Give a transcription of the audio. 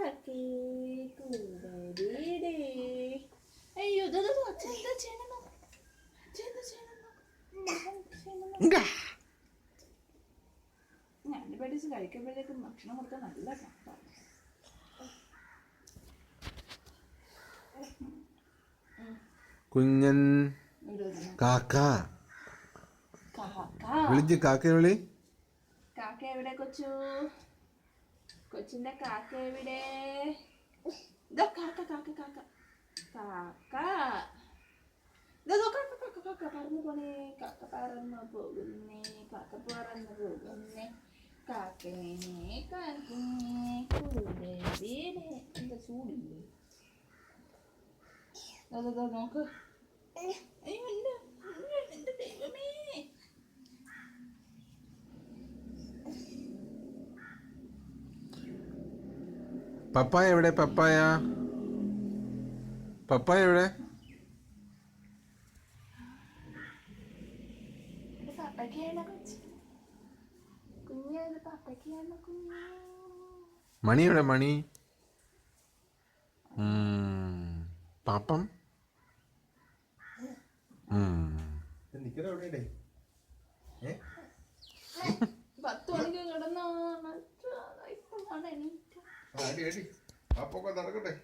കാക്കേ കൂടെ അയ്യോ എന്താ ചെയ്യണമെന്നോ ആന്റിബയോട്ടിക്സ് കഴിക്കുമ്പോഴേക്കും ഭക്ഷണം കൊടുക്കാൻ നല്ല പാടാണ്. കുഞ്ഞൻ കാക്ക വിളിച്ച് കാക്ക വിളി. കാക്ക എവിടെ കൊച്ചു? കൊച്ചിന്റെ കാക്ക എവിടെ? ഇതാ കാക്ക കാക്ക കാക്ക കാക്ക കാക്ക പറന്നു പോണേ. കാക്ക പറന്നു പോകുന്നേ. കാക്ക പറന്നു പോകുന്നേ. കാക്കേനെ കാക്കേ കൂടെ എന്താ ചൂടില്ലേ? അതാ നോക്ക്. അയ്യോ ഇല്ല എന്റെ ദൈവമേ. പപ്പായ എവിടെ? പപ്പായ പപ്പായ എവിടെ? മണി എവിടെ? മണി പാപ്പം 10 മണിക്ക് കിടന്ന നടക്കട്ടെ.